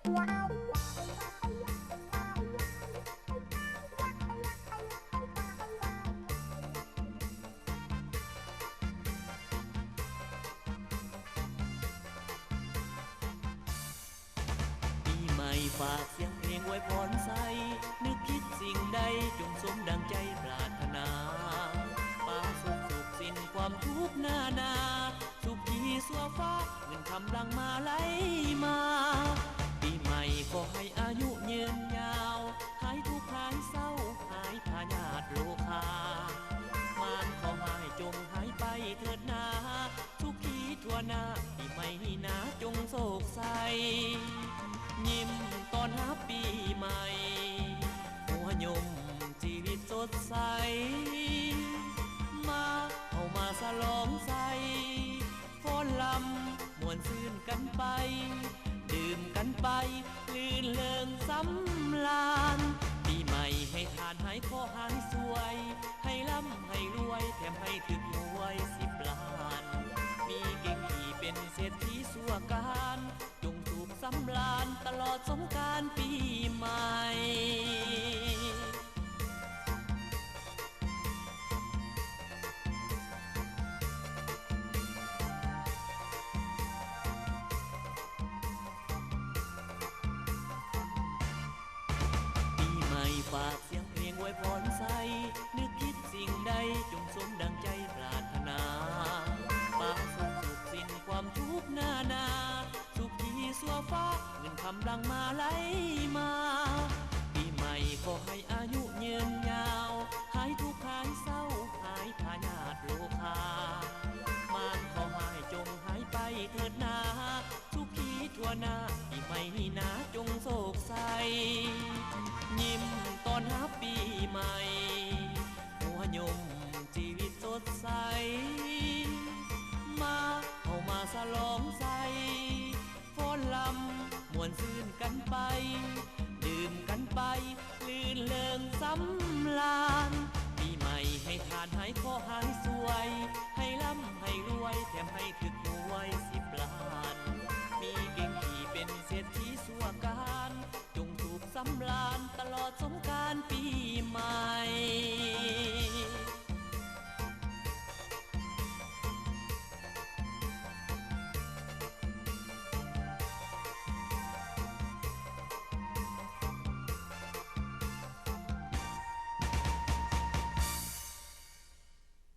ฝากเสียงเพลงไว้พรใสนึกคิดสิ่งใดจงสมดังใจปรารถนาปาสุขสุขสิ้นความทุกข์หน้านาสุขีสัวฟ้าเงินคำลังมาไหลมาปีใหม่ขอให้อายุยืนยาวหายทุกข์หายเศร้าหายพยาธิโรคามารขอให้จงหายไปเถิดนาสุขีทั่วหน้าปีใหม่นี้นาจงโศกใสยิ้มตอนรับปีใหม่หัวยมชีวิตสดใสมาสลองใสฟ้อนลำมวนซื่นกันไปดื่มกันไปลื่นเริงสำราญปีใหม่ให้ทานให้ขอหายสวยให้ร่ำให้รวยแถมให้ถึกหวย10 ล้านมีเก่งที่เป็นเศรษฐีสัวการสำราญตลอดสงกรานต์ปีใหม่ฝากเสียงเพลงไว้พรใสนึกคิดสิ่งใดจงสมดังใจปรารถนาปาสุขสุขสิ้นความทุกข์หน้านาสุขีสัวฟ้าเงินคำลังมาไหลมาปีใหม่ขอให้อายุยืนยาวหายทุกข์หายเศร้าหายพยาธิโรคามารขอให้จงหายไปเถิดนาสุขีทั่วหน้าปีใหม่นี้นาจงโศกใสยิ้มตอนรับปีใหม่หัวยมชีวิตสดใสมาสลองใสฟ้อนลำมวนซื่นกันไปดื่มกันไปลื่นเริงสำราญปีใหม่ให้ทานให้ขอหายสวยให้ร่ำให้รวยแถมให้